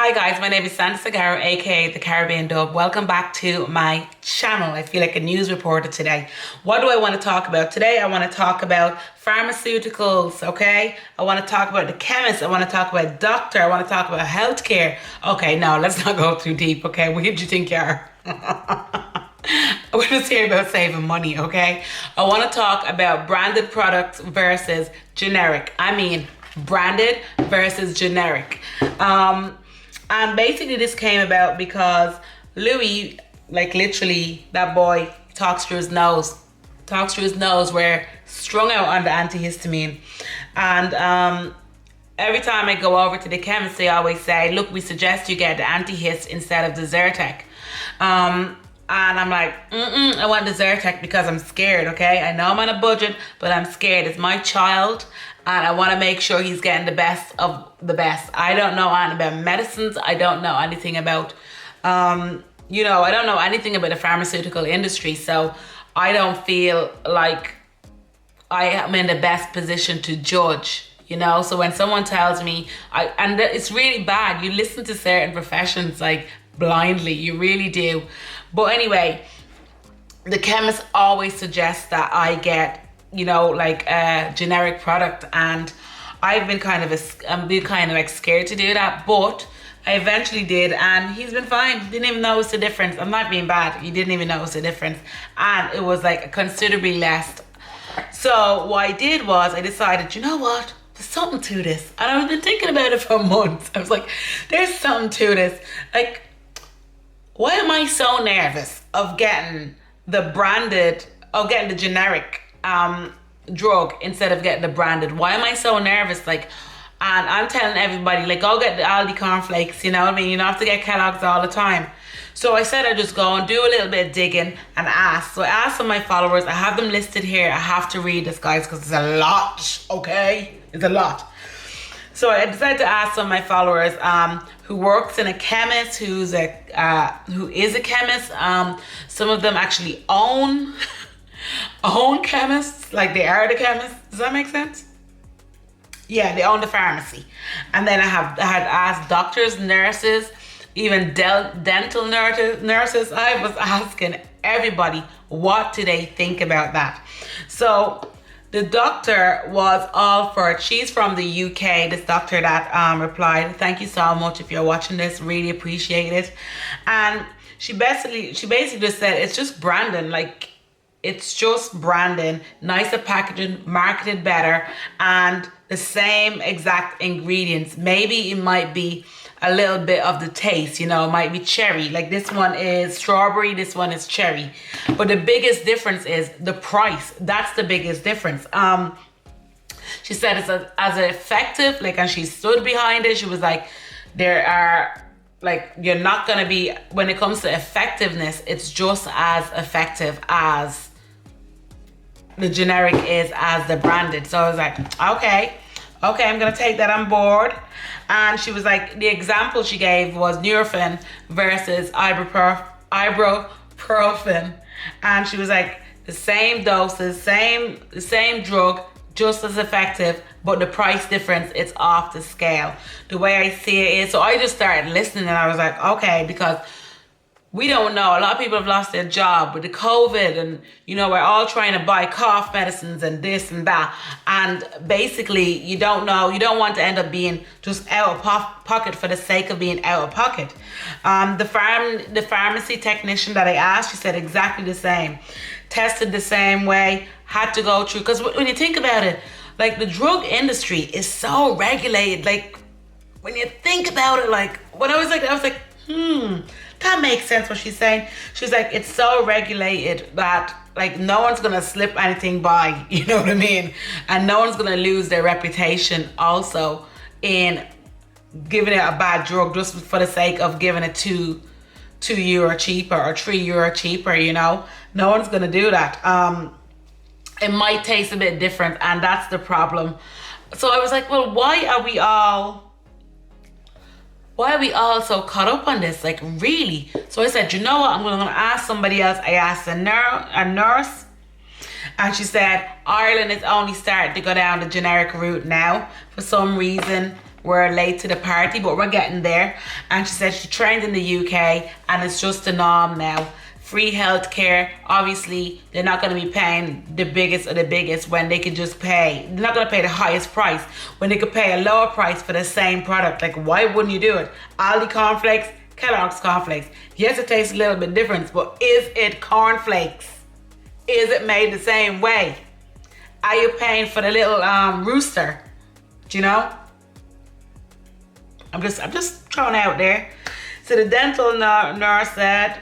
Hi guys, my name is Santa Sagaro, aka the Caribbean Dub. Welcome back to my channel. I feel like a news reporter today. What do I want to talk about? Today I want to talk about pharmaceuticals, okay? I want to talk about the chemist. I want to talk about doctor. I want to talk about healthcare. Okay, no, let's not go too deep, okay? Where do you think you are? We're just here about saving money, okay? I want to talk about branded products versus generic. I mean, branded versus generic. And basically this came about because Louis, like literally that boy talks through his nose. We're strung out on the antihistamine. And every time I go over to the chemist, they always say, look, we suggest you get the antihist instead of the Zyrtec. And I'm like, I want the Zyrtec because I'm scared, okay? I know I'm on a budget, but I'm scared. It's my child, and I want to make sure he's getting the best of the best. I don't know anything about medicines. I don't know anything about, I don't know anything about the pharmaceutical industry. So I don't feel like I am in the best position to judge. So when someone tells me, and it's really bad. You listen to certain professions like blindly, you really do. But anyway, the chemist always suggests that I get, like a generic product, and I've been kind of scared to do that, but I eventually did, and he's been fine. Didn't even notice the difference. I'm not being bad. He didn't even notice the difference, and it was like considerably less. So what I did was I decided, you know what? There's something to this, and I've been thinking about it for months. I was like, there's something to this. Like, why am I so nervous of getting the generic drug instead of getting the branded? Why am I so nervous? And I'm telling everybody, go get the Aldi cornflakes, you know what I mean? You don't have to get Kellogg's all the time. So I said I'd just go and do a little bit of digging and ask. So I asked some of my followers. I have them listed here. I have to read this, guys, because it's a lot, okay? It's a lot. So I decided to ask some of my followers who works in a chemist, who is a chemist. Some of them actually own chemists, like they are the chemists. Does that make sense? Yeah, they own the pharmacy. And then I had asked doctors, nurses, even dental nurses. I was asking everybody, what do they think about that? So the doctor was all for it. She's from the UK, this doctor that replied. Thank you so much if you're watching this. Really appreciate it. And she basically just said it's just branding. It's just branding, nicer packaging, marketed better, and the same exact ingredients. Maybe it might be a little bit of the taste, it might be cherry. Like this one is strawberry, this one is cherry. But the biggest difference is the price. That's the biggest difference. She said it's as effective, and she stood behind it. She was like, there are, you're not gonna be, when it comes to effectiveness, it's just as effective as the generic is as the branded. So I was like, okay, I'm gonna take that on board. And she was like, the example she gave was Nurofen versus ibuprofen. And she was like, the same doses, the same drug, just as effective, but the price difference, it's off the scale. The way I see it is, so I just started listening, and I was like, okay, because we don't know. A lot of people have lost their job with the COVID, and we're all trying to buy cough medicines and this and that. And basically, you don't know. You don't want to end up being just out of pocket for the sake of being out of pocket. The pharmacy technician that I asked, she said exactly the same. Tested the same way, had to go through. Because when you think about it, the drug industry is so regulated. When you think about it, when I was like, that makes sense what she's saying. She's like, it's so regulated that no one's gonna slip anything by, you know what I mean? And no one's gonna lose their reputation also in giving it a bad drug just for the sake of giving it €2 cheaper or €3 cheaper, No one's gonna do that. It might taste a bit different, and that's the problem. So I was like, well, why are we all so caught up on this? Really? So I said, you know what? I'm going to ask somebody else. I asked a nurse, and she said Ireland is only starting to go down the generic route now. For some reason, we're late to the party, but we're getting there. And she said she trained in the UK and it's just the norm now. Free healthcare. Obviously, they're not going to be paying the biggest of the biggest when they could just pay. They're not going to pay the highest price when they could pay a lower price for the same product. Like, why wouldn't you do it? Aldi cornflakes, Kellogg's cornflakes. Yes, it tastes a little bit different, but is it cornflakes? Is it made the same way? Are you paying for the little rooster? Do you know? I'm just throwing out there. So the dental nurse said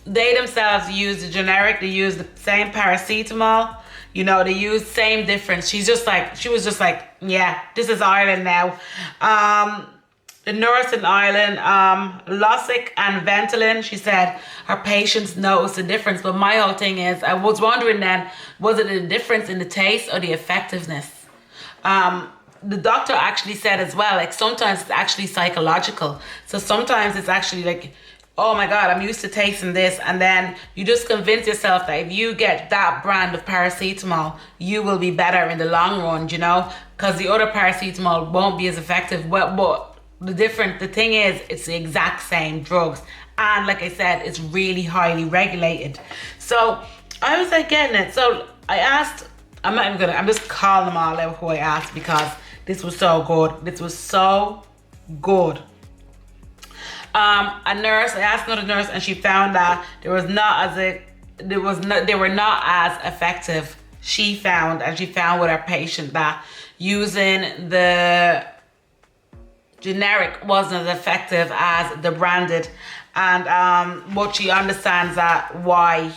they themselves use the generic. They use the same paracetamol. You know, they use same difference. She was just like, yeah, this is Ireland now. The nurse in Ireland, Losic and Ventolin, she said her patients notice the difference. But my whole thing is, I was wondering then, was it a difference in the taste or the effectiveness? The doctor actually said as well, like sometimes it's actually psychological. So sometimes it's actually like, oh my God, I'm used to tasting this. And then you just convince yourself that if you get that brand of paracetamol, you will be better in the long run, you know, because the other paracetamol won't be as effective. But the thing is, it's the exact same drugs. And like I said, it's really highly regulated. So I was like getting it. So I asked, I'm just calling them all out who I asked because this was so good. This was so good. A nurse, I asked another nurse and she found that they were not as effective. She found with her patient that using the generic wasn't as effective as the branded. And what she understands that why,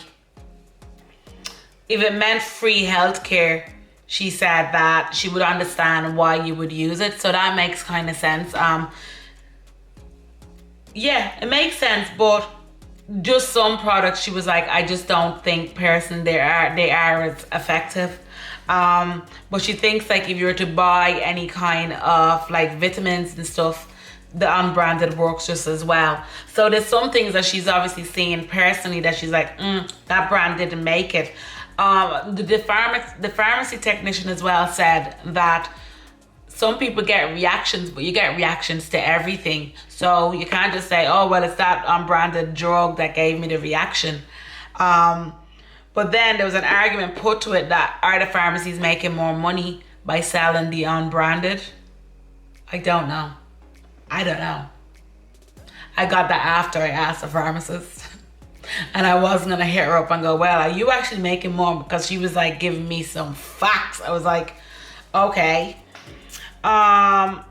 if it meant free healthcare, she said that she would understand why you would use it. So that makes kind of sense. Yeah, it makes sense, but just some products, she was like, I just don't think personally they are as effective. But she thinks like if you were to buy any kind of like vitamins and stuff, the unbranded works just as well. So there's some things that she's obviously seeing personally that she's like, that brand didn't make it. The pharmacy technician as well said that some people get reactions, but you get reactions to everything. So you can't just say, oh, well, it's that unbranded drug that gave me the reaction. But then there was an argument put to it that are the pharmacies making more money by selling the unbranded? I don't know. I got that after I asked the pharmacist. And I wasn't going to hit her up and go, well, are you actually making more? Because she was like giving me some facts. I was like, okay. Another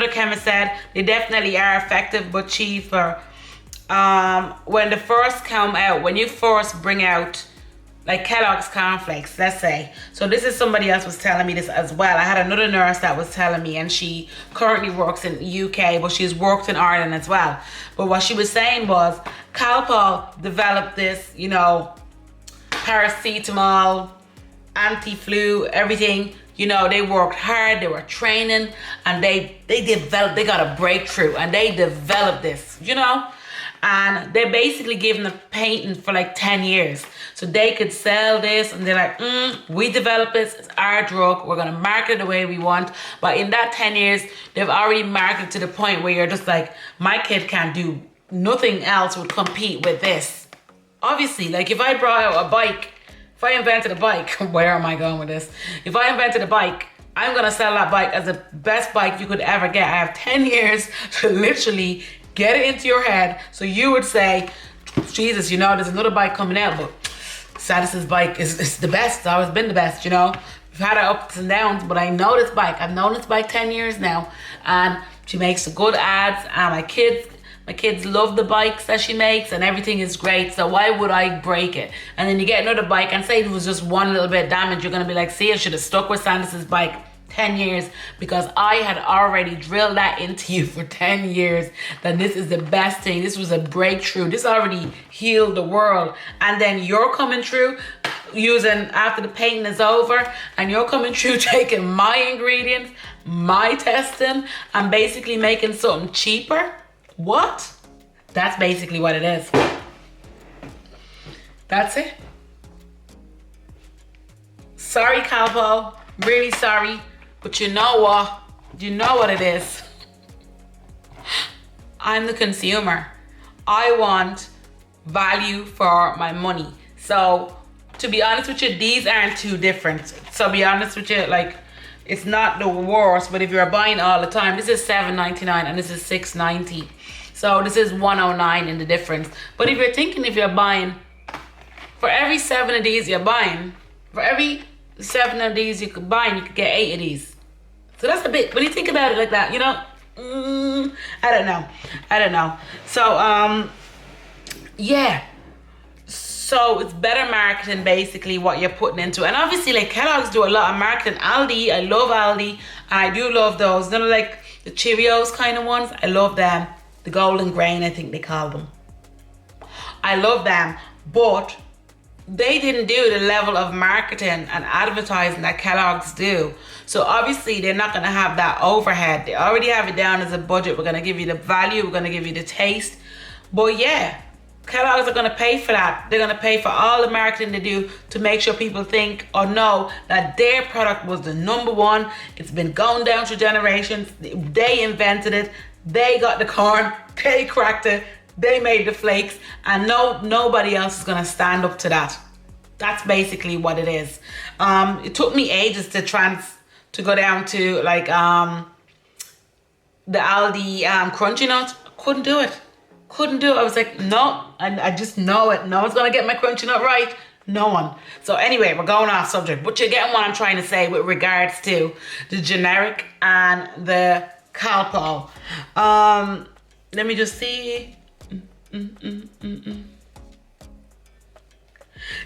chemist said they definitely are effective but cheaper. When you first bring out like Kellogg's cornflakes, let's say. So this is somebody else was telling me this as well. I had another nurse that was telling me, and she currently works in the UK, but she's worked in Ireland as well. But what she was saying was Calpol developed this, you know, paracetamol, anti-flu, everything. You know, they worked hard, they were training, and they got a breakthrough, and they developed this, you know. And they're basically giving the patent for like 10 years. So they could sell this and they're like, we developed this, it's our drug, we're gonna market it the way we want. But in that 10 years, they've already marketed to the point where you're just like, my kid can't do nothing else would compete with this. Obviously, like if I brought out a bike, if I invented a bike, where am I going with this? If I invented a bike, I'm gonna sell that bike as the best bike you could ever get. I have 10 years to literally get it into your head. So you would say, Jesus, you know, there's another bike coming out, but Satis's bike is the best. It's always been the best, you know. We've had our ups and downs, but I know this bike. I've known this bike 10 years now. And she makes good ads. And my kids love the bikes that she makes, and everything is great. So why would I break it? And then you get another bike, and say it was just one little bit damaged, you're going to be like, see, I should have stuck with Satis's bike 10 years because I had already drilled that into you for 10 years that this is the best thing. This was a breakthrough. This already healed the world. And then you're coming through using, after the patent is over, and you're coming through taking my ingredients, my testing, and basically making something cheaper. What? That's basically what it is. That's it. Sorry, Calpol. Really sorry. But you know what? You know what it is? I'm the consumer. I want value for my money. So to be honest with you, these aren't too different. So be honest with you, like, it's not the worst, but if you're buying all the time, this is $7.99 and this is $6.90. So this is $109 in the difference. But if you're thinking, if you're buying, for every 7 of these you're buying, for every 7 of these you could buy, you could get 8 of these. So that's a bit, when you think about it like that, you know, I don't know. So, yeah. So it's better marketing, basically, what you're putting into it. And obviously, like, Kellogg's do a lot of marketing. Aldi, I love Aldi. And I do love those. They're like the Cheerios kind of ones. I love them. The golden grain, I think they call them. I love them. But they didn't do the level of marketing and advertising that Kellogg's do. So obviously they're not going to have that overhead. They already have it down as a budget. We're going to give you the value. We're going to give you the taste. But yeah, Kellogg's are going to pay for that. They're going to pay for all the marketing they do to make sure people think or know that their product was the number one. It's been going down through generations. They invented it. They got the corn. They cracked it. They made the flakes, and nobody else is gonna stand up to that. That's basically what it is. It took me ages to go down to like the Aldi crunchy nut. Couldn't do it. I was like, no, I just know it. No one's gonna get my crunchy nut right. No one. So anyway, we're going off subject, but you're getting what I'm trying to say with regards to the generic and the Calpol. Let me just see.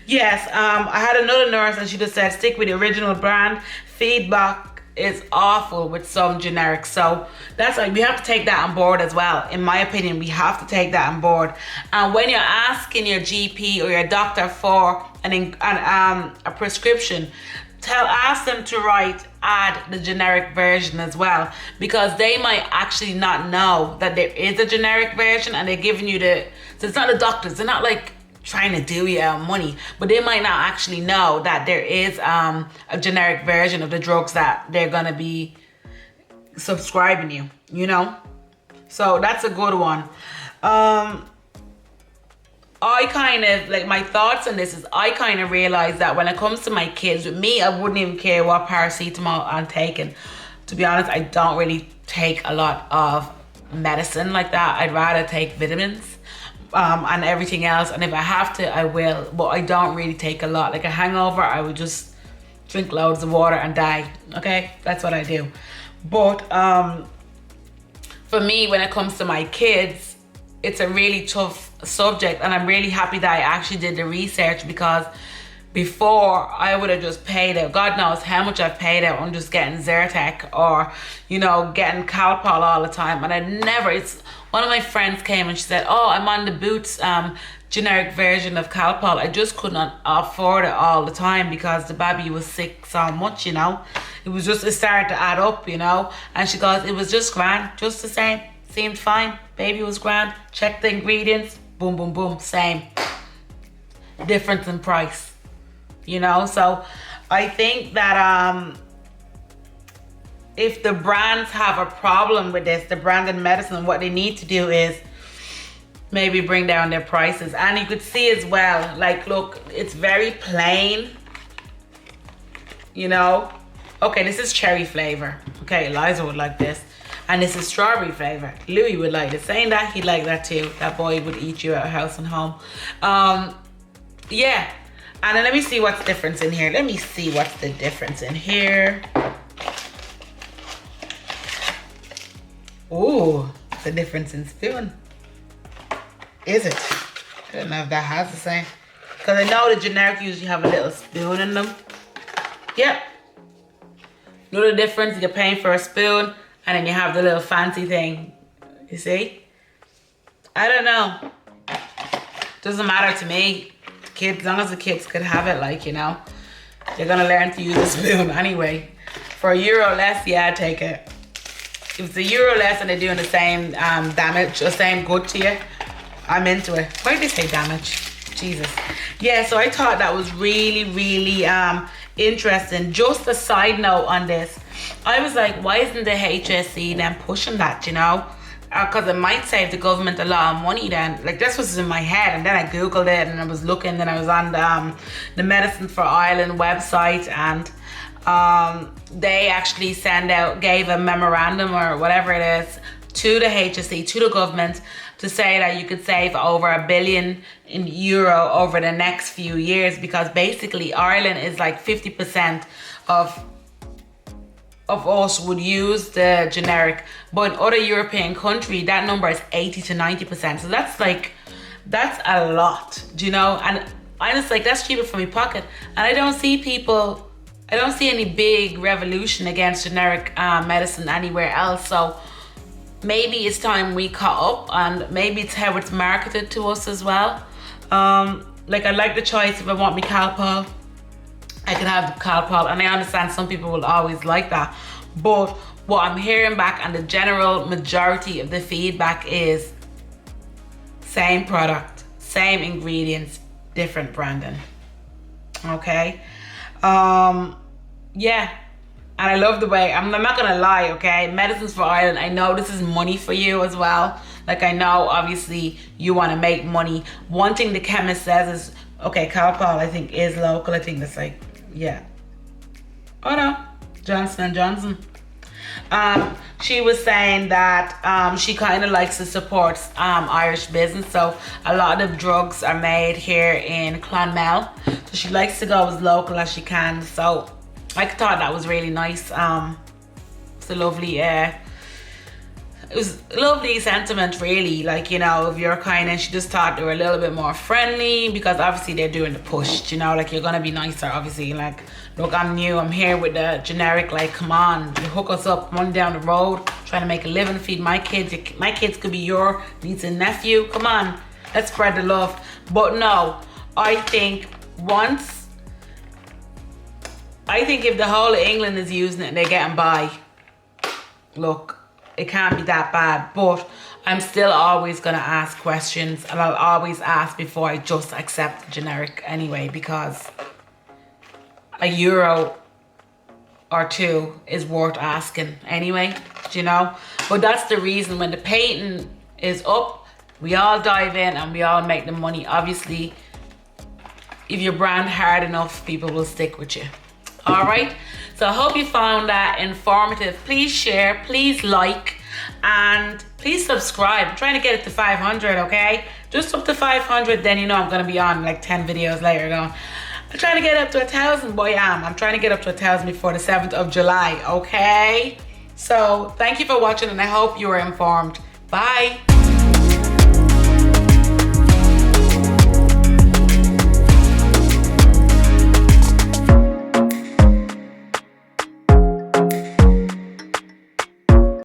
Yes, I had another nurse and she just said stick with the original brand. Feedback is awful with some generics, so that's like we have to take that on board as well. In my opinion, we have to take that on board. And when you're asking your GP or your doctor for a prescription, ask them to add the generic version as well, because they might actually not know that there is a generic version, and they're giving you so it's not the doctors, they're not like trying to do you money, but they might not actually know that there is a generic version of the drugs that they're gonna be subscribing you, you know? So that's a good one. I kind of, like, my thoughts on this is I kind of realized that when it comes to my kids, with me, I wouldn't even care what paracetamol I'm taking. To be honest, I don't really take a lot of medicine like that. I'd rather take vitamins and everything else. And if I have to, I will. But I don't really take a lot. Like a hangover, I would just drink loads of water and die. Okay? That's what I do. But for me, when it comes to my kids, it's a really tough subject, and I'm really happy that I actually did the research, because before I would have just paid out, God knows how much I've paid out on just getting Zyrtec or, you know, getting Calpol all the time. And one of my friends came and she said, oh, I'm on the Boots generic version of Calpol. I just could not afford it all the time because the baby was sick so much, you know. It started to add up, you know. And she goes, it was just grand, just the same. Seemed fine. Baby was grand. Check the ingredients. Boom, boom, boom. Same. Difference in price. You know? So I think that if the brands have a problem with this, the branded medicine, what they need to do is maybe bring down their prices. And you could see as well, like, look, it's very plain. You know? Okay, this is cherry flavor. Okay, Eliza would like this. And this is strawberry flavor. Louis would like it. Saying that, he'd like that too. That boy would eat you at house and home. Yeah. And then let me see what's the difference in here. Let me see what's the difference in here. Ooh, the difference in spoon. Is it? I don't know if that has the same. Because I know the generic usually have a little spoon in them. Yep. Know the difference? You're paying for a spoon, and then you have the little fancy thing. You see? I don't know. Doesn't matter to me. Kids, as long as the kids could have it, like, you know. They're gonna learn to use a spoon anyway. For €1 less, yeah, I'd take it. If it's €1 less and they're doing the same damage, or same good to you, I'm into it. Why did they say damage? Jesus. Yeah, so I thought that was really, really interesting. Just a side note on this, I was like, why isn't the HSE then pushing that, you know? Because it might save the government a lot of money then. Like, this was in my head, and then I googled it and I was looking, then I was on the Medicines for Ireland website, and they actually gave a memorandum or whatever it is to the HSE, to the government, to say that you could save over €1 billion over the next few years, because basically Ireland is like 50% of us would use the generic, but in other European countries that number is 80 to 90%. So that's a lot, do you know? And I'm just like, that's cheaper for my pocket. And I don't see any big revolution against generic medicine anywhere else. So maybe it's time we caught up, and maybe it's how it's marketed to us as well. Like, I like the choice. If I want me Calpol, I can have the Calpol, and I understand some people will always like that. But what I'm hearing back, and the general majority of the feedback, is same product, same ingredients, different branding. Okay. Yeah. And I love the way, I'm not gonna lie, okay? Medicines for Ireland, I know this is money for you as well. Like, I know obviously you want to make money. One thing the chemist says is, okay, Calpol I think is local. I think that's like, yeah. Oh no, Johnson & Johnson. She was saying that she kind of likes to support Irish business. So a lot of the drugs are made here in Clonmel. So she likes to go as local as she can. So I thought that was really nice. It's a lovely, it was a lovely sentiment, really. Like, you know, if you're kind, and she just thought they were a little bit more friendly, because obviously they're doing the push, you know, like, you're gonna be nicer, obviously. Like, look, I'm new, I'm here with the generic, like, come on, you hook us up, run down the road, trying to make a living, feed my kids. My kids could be your niece and nephew. Come on, let's spread the love. But no, I think if the whole of England is using it and they're getting by, look, it can't be that bad. But I'm still always gonna ask questions, and I'll always ask before I just accept the generic anyway, because €1 or two is worth asking anyway, do you know? But that's the reason, when the patent is up, we all dive in and we all make the money. Obviously, if you brand hard enough, people will stick with you. All right, so I hope you found that informative. Please share, please like, and please subscribe. I'm trying to get it to 500, okay? Just up to 500, then you know I'm gonna be on like 10 videos later going, I'm trying to get up to 1,000, boy, I'm trying to get up to 1,000 before the 7th of July, okay? So thank you for watching, and I hope you were informed. Bye.